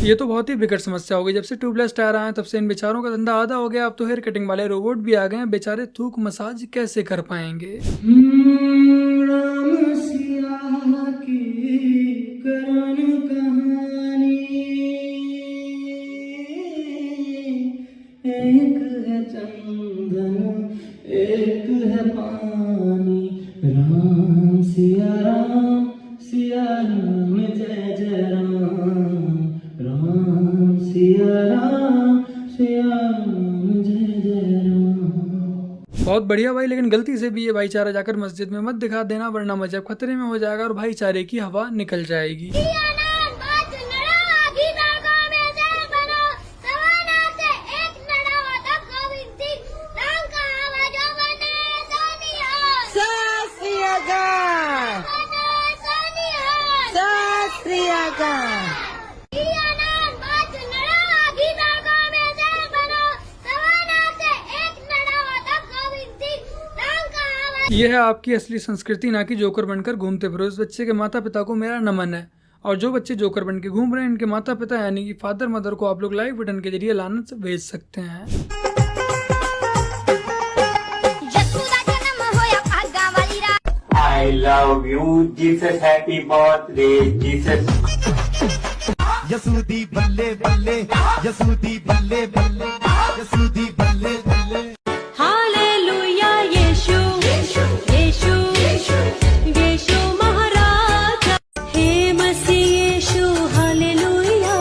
ये तो बहुत ही विकट समस्या हो गई। जब से ट्यूबलेस टायर आए तब से इन बेचारों का धंधा आधा हो गया। अब तो हेयर कटिंग वाले रोबोट भी आ गए हैं, बेचारे थूक मसाज कैसे कर पाएंगे। राम सिया की करण कहानी, एक है चंदन एक है पानी। राम सिया राम जय जय राम। राम सिया राम जय जय राम। बहुत बढ़िया भाई, लेकिन गलती से भी ये भाईचारा जाकर मस्जिद में मत दिखा देना, वरना मजहब खतरे में हो जाएगा और भाईचारे की हवा निकल जाएगी। ये है आपकी असली संस्कृति, ना कि जोकर बनकर घूमते फिरो। इस बच्चे के माता पिता को मेरा नमन है। और जो बच्चे जोकर बन के घूम रहे हैं, इनके माता पिता यानी कि फादर मदर को आप लोग लाइव बटन के जरिए लानत भेज सकते हैं। I love you, Jesus, happy birthday, Jesus. यसुदी बल्ले बल्ले, यसुदी बल्ले बल्ले, यसुदी बल्ले बल्ले। हालेलुया यीशु यीशु यीशु यीशु महाराज, हे मसीह यीशु हालेलुया,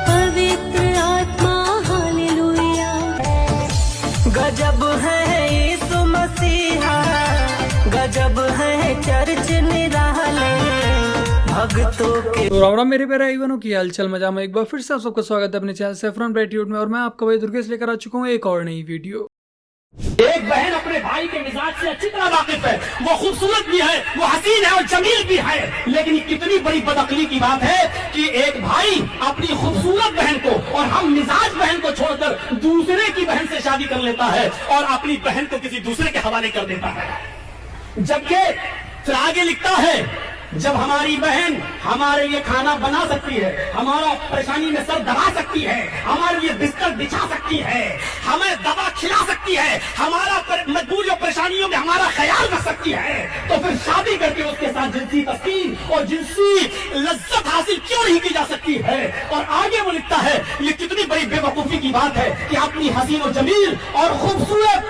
पवित्र आत्मा हालेलुया। गजब है यीशु मसीहा, गजब है चर्च निराले भक्तों के। तो राम राम मेरे प्यारे भाइयों की हालचाल मजा में एक बार फिर से आप सबका स्वागत है अपने चैनल सैफरन ब्राइट्यूड में। और मैं आपका भाई दुर्गेश लेकर आ चुका हूँ एक और नई वीडियो। एक बहन अपने भाई के मिजाज से अच्छी तरह वाकिफ है, वो खूबसूरत भी है, वो हसीन है और जमील भी है। लेकिन ये कितनी बड़ी बदअक्ली की बात है कि एक भाई अपनी खूबसूरत बहन को और हम मिजाज बहन को छोड़कर दूसरे की बहन से शादी कर लेता है और अपनी बहन को किसी दूसरे के हवाले कर देता है। जबकि फिर आगे लिखता है, जब हमारी बहन हमारे लिए खाना बना सकती है, हमारा परेशानी में सर दबा सकती है, हमारे लिए बिस्तर बिछा सकती है, हमें दवा खिला सकती है, हमारा मजबूरी और परेशानियों में हमारा ख्याल रख सकती है, तो फिर शादी करके उसके साथ जिनसी तस्कीन और जिनसी लज्जत हासिल क्यों नहीं की जा सकती है। और आगे वो लिखता है, ये कितनी बड़ी बेवकूफी की बात है कि अपनी हसीन और जमील और खूबसूरत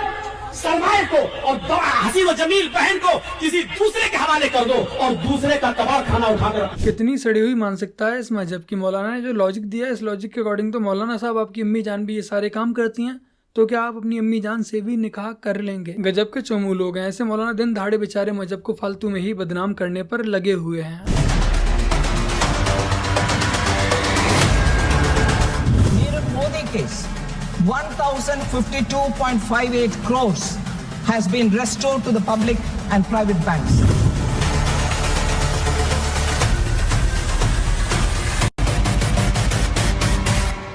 सरमाए को और हसीन और जमील बहन को किसी दूसरे के हवाले कर दो और दूसरे का कबाड़ खाना उठाकर। कितनी सड़ी हुई मानसिकता है इस मजहब की। मौलाना ने जो लॉजिक दिया है, इस लॉजिक के अकॉर्डिंग तो मौलाना साहब आपकी अम्मी जान भी ये सारे काम करती हैं, तो क्या आप अपनी अम्मी जान से भी निकाह कर लेंगे? गजब के चोमू लोग हैं। ऐसे मौलाना दिन दहाड़े बेचारे मजहब को फालतू में ही बदनाम करने पर लगे हुए हैं। Nirav Modi case, 1,052.58 crores has been restored to the public and private banks.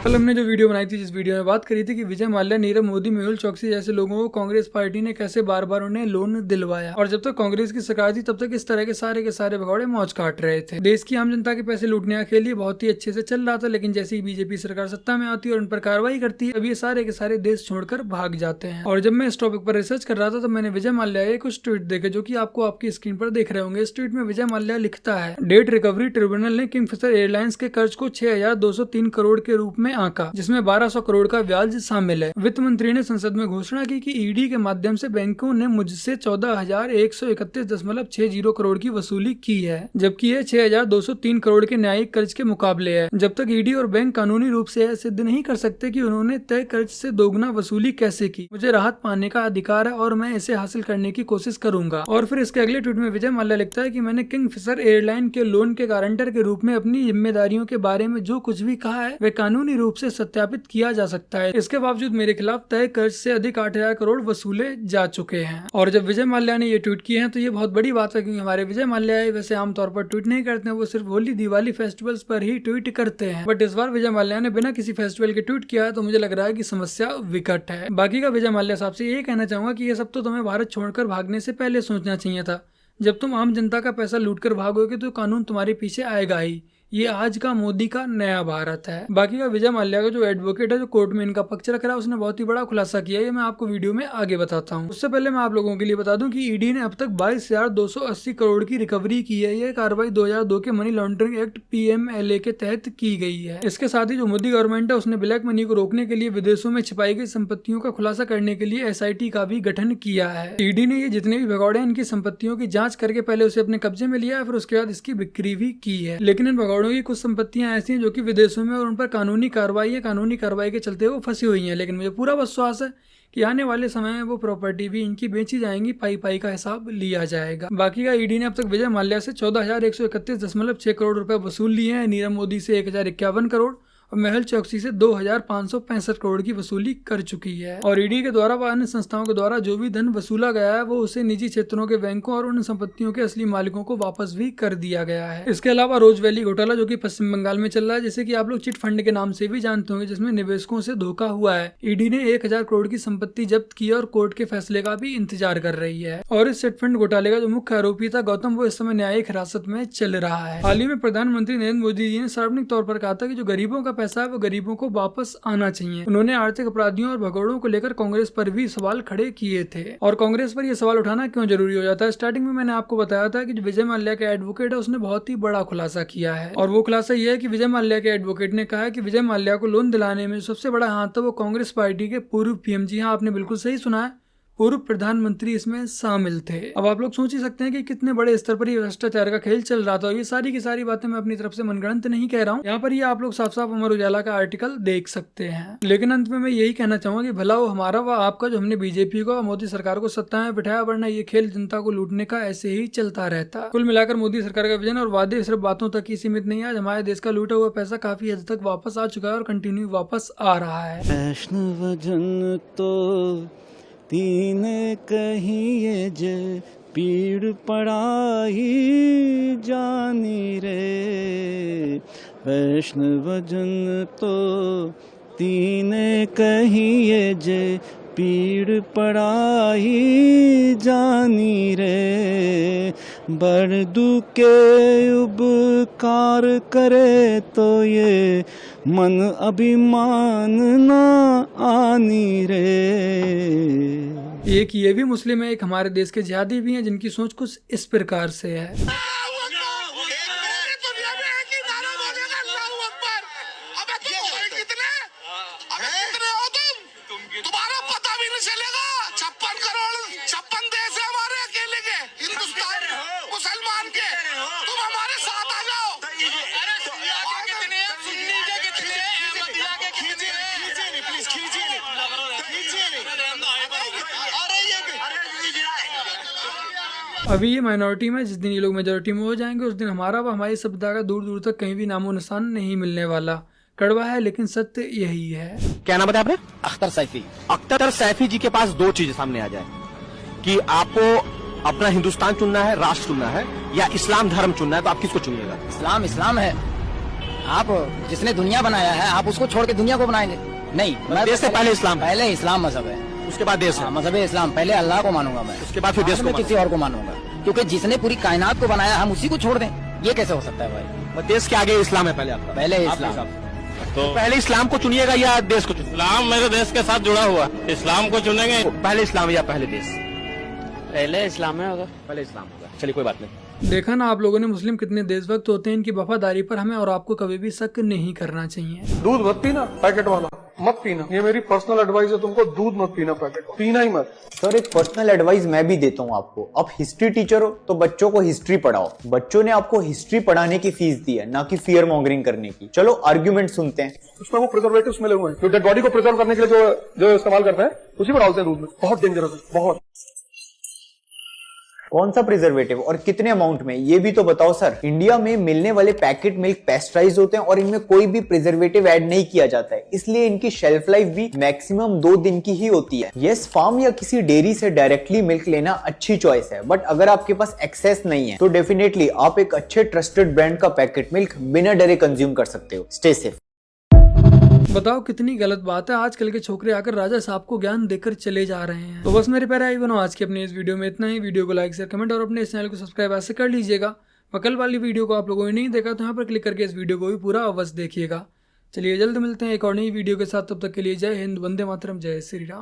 कल हमने जो वीडियो बनाई थी, जिस वीडियो में बात करी थी कि विजय माल्या, नीरव मोदी, मेहुल चौकसी जैसे लोगों को कांग्रेस पार्टी ने कैसे बार बार उन्हें लोन दिलवाया। और जब तक कांग्रेस की सरकार थी तब तक इस तरह के सारे भगौड़े मौज काट रहे थे। देश की आम जनता के पैसे लूटने के लिए बहुत ही अच्छे से चल रहा था। लेकिन जैसे ही बीजेपी सरकार सत्ता में आती है और उन पर कार्रवाई करती है, अब ये सारे के सारे देश छोड़कर भाग जाते हैं। और जब मैं इस टॉपिक पर रिसर्च कर रहा था, तो मैंने विजय माल्या के कुछ ट्वीट देखे, जो कि आपको आपकी स्क्रीन पर देख रहे होंगे। इस ट्वीट में विजय माल्या लिखता है, डेट रिकवरी ट्रिब्यूनल ने किंगफिशर एयरलाइंस के कर्ज को 6,203 करोड़ के रूप में आंका, जिसमें 1,200 करोड़ का ब्याज शामिल है। वित्त मंत्री ने संसद में घोषणा की कि ईडी के माध्यम से बैंकों ने मुझसे 14,131.60 करोड़ की वसूली की है, जबकि यह 6,203 करोड़ के न्यायिक कर्ज के मुकाबले है। जब तक ईडी और बैंक कानूनी रूप से यह सिद्ध नहीं कर सकते कि उन्होंने तय कर्ज से दोगुना वसूली कैसे की, मुझे राहत पाने का अधिकार है और मैं इसे हासिल करने की कोशिश करूंगा। और फिर इसके अगले ट्वीट में विजय माल्या लिखता है कि मैंने किंगफिशर एयरलाइन के लोन के गारंटर के रूप में अपनी जिम्मेदारियों के बारे में जो कुछ भी कहा है, वह कानूनी रूप से सत्यापित किया जा सकता है। इसके बावजूद मेरे खिलाफ तय कर्ज से अधिक 8,000 करोड़ वसूले जा चुके हैं। और जब विजय माल्या ने ये ट्वीट किए हैं, तो ये बहुत बड़ी बात है, क्योंकि हमारे विजय माल्या वैसे आमतौर पर ट्वीट नहीं करते हैं, वो सिर्फ होली दिवाली फेस्टिवल्स पर ही ट्वीट करते हैं। बट इस बार विजय माल्या ने बिना किसी फेस्टिवल के ट्वीट किया है, तो मुझे लग रहा है कि समस्या विकट है। बाकी का विजय माल्या साहब से ये कहना चाहूंगा कि ये सब तो तुम्हें भारत छोड़कर भागने से पहले सोचना चाहिए था। जब तुम आम जनता का पैसा लूट कर भागोगे तो कानून तुम्हारे पीछे आएगा ही। ये आज का मोदी का नया भारत है। बाकी का विजय माल्या का जो एडवोकेट है जो कोर्ट में इनका पक्ष रख रहा है उसने बहुत ही बड़ा खुलासा किया है, ये मैं आपको वीडियो में आगे बताता हूँ। उससे पहले मैं आप लोगों के लिए बता दूं कि ईडी ने अब तक 22,280 करोड़ की रिकवरी की है। यह कार्रवाई 2002 के मनी लॉन्ड्रिंग एक्ट PMLA के तहत की गई है। इसके साथ ही जो मोदी गवर्नमेंट है उसने ब्लैक मनी को रोकने के लिए विदेशों में छिपाई गई संपत्तियों का खुलासा करने के लिए SIT का भी गठन किया है। ईडी ने ये जितने भी भगौड़े हैं इनकी संपत्तियों की जांच करके पहले उसे अपने कब्जे में लिया है, फिर उसके बाद इसकी बिक्री भी की है। लेकिन इन भगौड़ों की कुछ संपत्तियां ऐसी हैं जो कि विदेशों में और उन पर कानूनी कार्रवाई के चलते वो फंसी हुई हैं। लेकिन मुझे पूरा विश्वास है कि आने वाले समय में वो प्रॉपर्टी भी इनकी बेची जाएंगी, पाई का हिसाब लिया जाएगा। बाकी का ईडी ने अब तक विजय माल्या से 14,131.6 करोड़ रुपए वसूल लिए हैं, नीरव मोदी से 1,051 करोड़ और मेहुल चौकसी से 2,565 करोड़ की वसूली कर चुकी है। और ईडी के द्वारा व अन्य संस्थाओं के द्वारा जो भी धन वसूला गया है वो उसे निजी क्षेत्रों के बैंकों और उन संपत्तियों के असली मालिकों को वापस भी कर दिया गया है। इसके अलावा रोज वैली घोटाला जो कि पश्चिम बंगाल में चल रहा है, जिसे कि आप लोग चिट फंड के नाम से भी जानते होंगे, जिसमें निवेशकों से धोखा हुआ है। ईडी ने 1,000 करोड़ की संपत्ति जब्त की और कोर्ट के फैसले का भी इंतजार कर रही है। और इस चिट फंड घोटाले का जो मुख्य आरोपी था गौतम, वो इस समय न्यायिक हिरासत में चल रहा है। हाल ही में प्रधानमंत्री नरेंद्र मोदी जी ने सार्वजनिक तौर पर कहा था कि जो गरीबों का पैसा है वो गरीबों को वापस आना चाहिए। उन्होंने आर्थिक अपराधियों और भगोड़ों को लेकर कांग्रेस पर भी सवाल खड़े किए थे। और कांग्रेस पर यह सवाल उठाना क्यों जरूरी हो जाता है? स्टार्टिंग में मैंने आपको बताया था कि जो विजय माल्या के एडवोकेट है उसने बहुत ही बड़ा खुलासा किया है। और वो खुलासा यह है कि विजय माल्या के एडवोकेट ने कहा है कि विजय माल्या को लोन दिलाने में सबसे बड़ा हाथ था वो कांग्रेस पार्टी के पूर्व PM, जी हाँ आपने बिल्कुल सही सुना है, पूर्व प्रधानमंत्री इसमें शामिल थे। अब आप लोग सोच ही सकते हैं कि कितने बड़े स्तर पर ये भ्रष्टाचार का खेल चल रहा था। और ये सारी की सारी बातें मैं अपनी तरफ से मनगढ़ंत नहीं कह रहा हूँ, यहाँ पर ये आप लोग साफ साफ अमर उजाला का आर्टिकल देख सकते हैं। लेकिन अंत में मैं यही कहना चाहूंगा कि भला वो हमारा व आपका जो हमने बीजेपी को मोदी सरकार को सत्ता में बिठाया, वरना ये खेल जनता को लूटने का ऐसे ही चलता रहता। कुल मिलाकर मोदी सरकार का विजन और वादे सिर्फ बातों तक ही सीमित नहीं है। आज हमारे देश का लूटा हुआ पैसा काफी हद तक वापस आ चुका है और कंटिन्यू वापस आ रहा है। वैष्णवजन तो तीन कहिए जे पीड़ पड़ाई जानी रे, वैष्णवजन तो तीन कहिए जे पीड़ पड़ाई जानी रे, बड़ दुखे उपकार करे तो ये मन अभिमान ना आनी रे। एक ये भी मुस्लिम है, एक हमारे देश के जिहादी भी हैं जिनकी सोच कुछ इस प्रकार से है। अभी ये माइनॉरिटी में, जिस दिन ये लोग मेजोरिटी में हो जाएंगे उस दिन हमारा व हमारी सभ्यता का दूर दूर तक कहीं भी नामो निशान नहीं मिलने वाला। कड़वा है लेकिन सत्य यही है। क्या नाम बताया आपने? अख्तर सैफी। अख्तर सैफी जी के पास दो चीजें सामने आ जाए कि आपको अपना हिंदुस्तान चुनना है, राष्ट्र चुनना है, या इस्लाम धर्म चुनना है, तो आप किसको चुनिएगा? इस्लाम इस्लाम है। आप जिसने दुनिया बनाया है आप उसको छोड़ के दुनिया को बनाएंगे? नहीं, मैं देश से पहले इस्लाम, पहले इस्लाम मजहब है, उसके बाद देश है। मजहब इस्लाम, पहले अल्लाह को मानूंगा मैं, उसके बाद फिर देश को, किसी और को मानूंगा, क्योंकि जिसने पूरी कायनात को बनाया हम उसी को छोड़ दें, ये कैसे हो सकता है भाई? देश के आगे इस्लाम है पहले आपका? पहले इस्लाम। तो पहले इस्लाम को चुनिएगा या देश को? इस्लाम मेरे देश के साथ जुड़ा हुआ, इस्लाम को चुनेंगे। पहले इस्लाम या पहले देश? पहले इस्लाम में होगा। पहले इस्लाम होगा। चलिए कोई बात नहीं। देखा ना आप लोगों ने मुस्लिम कितने देशभक्त होते हैं। इनकी वफादारी पर हमें और आपको कभी भी शक नहीं करना चाहिए। दूध मत पीना पैकेट वाला, मत पीना, ये मेरी पर्सनल एडवाइस है तुमको, दूध मत पीना पैकेट, पीना ही मत। सर एक पर्सनल एडवाइस मैं भी देता हूँ आपको, आप हिस्ट्री टीचर हो तो बच्चों को हिस्ट्री पढ़ाओ। बच्चों ने आपको हिस्ट्री पढ़ाने की फीस दी है, ना कि फियर मॉन्गरिंग करने की। चलो आर्ग्यूमेंट सुनते हैं। उसमें वो प्रिजर्वेटिव्स मिले हुए हैं, जो डेड बॉडी को प्रिजर्व करने के लिए जो इस्तेमाल करते हैं उसी को डालते हैं दूध में। बहुत डेंजरस है, बहुत। कौन सा प्रिजर्वेटिव और कितने अमाउंट में, ये भी तो बताओ सर। इंडिया में मिलने वाले पैकेट मिल्क पेस्टराइज होते हैं और इनमें कोई भी प्रिजर्वेटिव ऐड नहीं किया जाता है, इसलिए इनकी शेल्फ लाइफ भी मैक्सिमम 2 दिन की ही होती है। यस, फार्म या किसी डेयरी से डायरेक्टली मिल्क लेना अच्छी चॉइस है, बट अगर आपके पास एक्सेस नहीं है तो डेफिनेटली आप एक अच्छे ट्रस्टेड ब्रांड का पैकेट मिल्क बिना डरे कंज्यूम कर सकते हो। Stay safe. बताओ कितनी गलत बात है, आजकल के छोकरे आकर राजा साहब को ज्ञान देकर चले जा रहे हैं। तो बस मेरे प्यारे भाई बहनों, आज की अपनी इस वीडियो में इतना ही। वीडियो को लाइक शेयर कमेंट और अपने इस चैनल को सब्सक्राइब ऐसे कर लीजिएगा कल वाली वीडियो को आप लोगों ने नहीं देखा तो यहाँ पर क्लिक करके इस वीडियो को भी पूरा अवश्य देखिएगा। चलिए जल्द मिलते हैं एक और नई वीडियो के साथ, तब तक के लिए जय हिंद, वंदे मातरम, जय श्री राम।